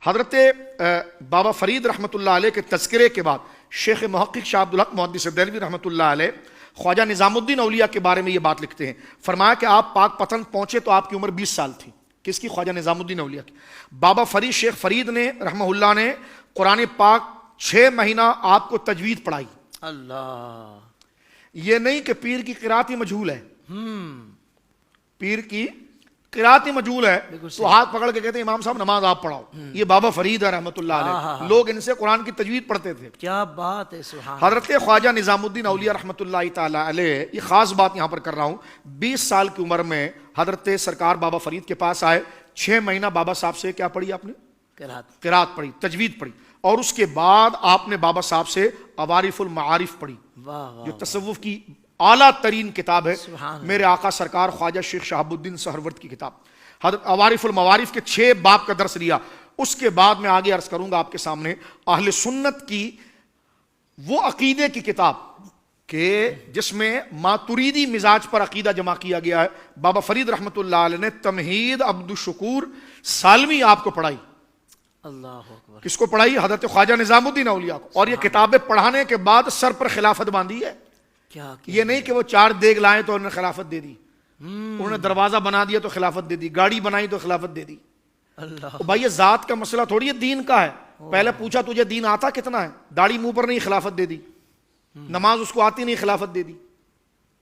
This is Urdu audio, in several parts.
حضرت بابا فرید رحمۃ اللہ علیہ کے تذکرے کے بعد شیخ محقق شاہ عبد الحق محدث دہلوی رحمۃ اللہ علیہ خواجہ نظام الدین اولیاء کے بارے میں یہ بات لکھتے ہیں. فرمایا کہ آپ پاک پتن پہنچے تو آپ کی عمر 20 سال تھی. کس کی؟ خواجہ نظام الدین اولیاء کی. بابا فرید شیخ فرید نے رحمہ اللہ نے قرآن پاک 6 مہینہ آپ کو تجوید پڑھائی. اللہ، یہ نہیں کہ پیر کی قرات ہی مجہول ہے. پیر کی قرات ہی مجہول ہے تو ہاتھ پکڑ کے کہتے ہیں امام صاحب نماز آپ پڑھاؤ. یہ بابا فرید ہے رحمۃ اللہ علیہ. لوگ ان سے قرآن کی تجوید پڑھتے تھے. کیا بات ہے، سبحان. حضرت خواجہ نظام الدین اولیاء رحمۃ اللہ تعالی علیہ، یہ خاص بات یہاں پر کر رہا ہوں، 20 سال کی عمر میں حضرت سرکار بابا فرید کے پاس آئے. 6 مہینہ بابا صاحب سے کیا پڑھی آپ نے؟ قرات پڑھی، تجوید پڑھی. اور اس کے بعد آپ نے بابا صاحب سے عوارف المعارف پڑھی، جو تصوف کی اعلیٰ ترین کتاب ہے. میرے آقا سرکار خواجہ شیخ شہاب الدین سہرورد کی کتاب. حضرت عوارف المعارف کے 6 باب کا درس لیا. اس کے بعد میں آگے عرض کروں گا آپ کے سامنے اہل سنت کی وہ عقیدے کی کتاب کہ جس میں ماتریدی مزاج پر عقیدہ جمع کیا گیا ہے. بابا فرید رحمۃ اللہ علیہ نے تمہید عبد الشکور سالمی آپ کو پڑھائی. اللہ اکبر. کس کو پڑھائی؟ حضرت خواجہ نظام الدین اولیاء کو. اور یہ کتابیں پڑھانے کے بعد سر پر خلافت باندھی ہے. یہ نہیں کہ وہ 4 دیگ لائیں تو انہوں نے خلافت دے دی، انہوں نے دروازہ بنا دیا تو خلافت دے دی، گاڑی بنائی تو خلافت دے دی. اللہ، بھائی یہ ذات کا مسئلہ تھوڑی ہے، دین کا ہے. پہلے پوچھا تجھے دین آتا کتنا ہے؟ داڑھی منہ پر نہیں، خلافت دے دی. نماز اس کو آتی نہیں، خلافت دے دی.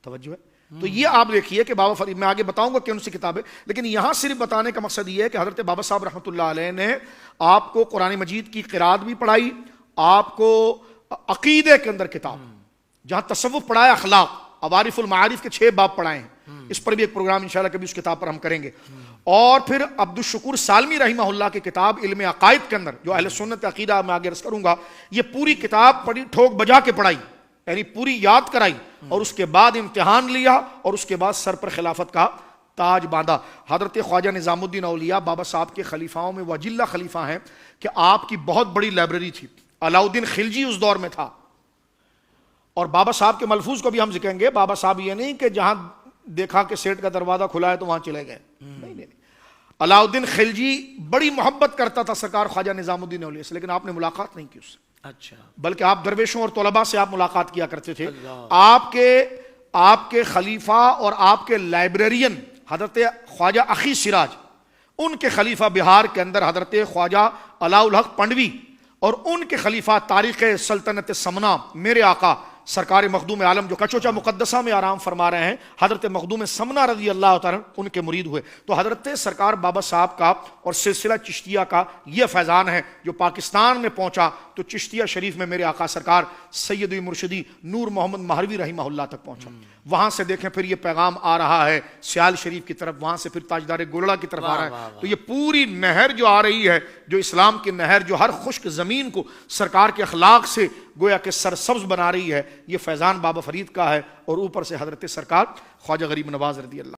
توجہ ہے. تو یہ آپ دیکھیے کہ بابا فرید، میں آگے بتاؤں گا کہ ان سے کتابیں، لیکن یہاں صرف بتانے کا مقصد یہ ہے کہ حضرت بابا صاحب رحمۃ اللہ علیہ نے آپ کو قرآن مجید کی قرات بھی پڑھائی، آپ کو عقیدے کے اندر کتاب جہاں تصوف پڑھایا، اخلاق، عوارف المعارف کے 6 باب پڑھائے ہیں. اس پر بھی ایک پروگرام انشاءاللہ کبھی اس کتاب پر ہم کریں گے. اور پھر عبد الشکور سالمی رحمہ اللہ کی کتاب علم عقائد کے اندر جو اہل سنت عقیدہ میں آگے عرض کروں گا، یہ پوری کتاب پڑھی، ٹھوک بجا کے پڑھائی، یعنی پوری یاد کرائی. اور اس کے بعد امتحان لیا اور اس کے بعد سر پر خلافت کا تاج باندھا. حضرت خواجہ نظام الدین اولیاء بابا صاحب کے خلیفاؤں میں وہ اجلہ خلیفہ ہیں کہ آپ کی بہت بڑی لائبریری تھی. علاؤالدین خلجی اس دور میں تھا. اور بابا صاحب کے ملفوظ کو بھی ہم ذکریں گے. بابا صاحب یہ نہیں کہ جہاں دیکھا کہ سیٹ کا دروازہ کھلا ہے تو وہاں چلے گئے. نہیں. علاؤالدین خلجی بڑی محبت کرتا تھا سرکار خواجہ نظام الدین اولیاء سے، لیکن آپ نے ملاقات نہیں کی اس سے. اچھا. بلکہ آپ درویشوں اور طلباء سے آپ ملاقات کیا کرتے تھے. آپ کے خلیفہ اور آپ کے لائبریرین حضرت خواجہ اخی سراج، ان کے خلیفہ بہار کے اندر حضرت خواجہ علاء الحق پنڈوی، اور ان کے خلیفہ تاریخ سلطنت سمنا میرے آقا سرکار مخدوم عالم جو کچوچا مقدسہ میں آرام فرما رہے ہیں، حضرت مخدوم سمنا رضی اللہ تعالیٰ ان کے مرید ہوئے. تو حضرت سرکار بابا صاحب کا اور سلسلہ چشتیہ کا یہ فیضان ہے جو پاکستان میں پہنچا تو چشتیہ شریف میں میرے آقا سرکار سیدی مرشدی نور محمد مہروی رحمہ اللہ تک پہنچا. وہاں سے دیکھیں پھر یہ پیغام آ رہا ہے سیال شریف کی طرف، وہاں سے پھر تاجدار گولڑا کی طرف آ رہا ہے. تو یہ پوری نہر جو آ رہی ہے، جو اسلام کی نہر جو ہر خشک زمین کو سرکار کے اخلاق سے گویا کہ سرسبز بنا رہی ہے، یہ فیضان بابا فرید کا ہے. اور اوپر سے حضرت سرکار خواجہ غریب نواز رضی اللہ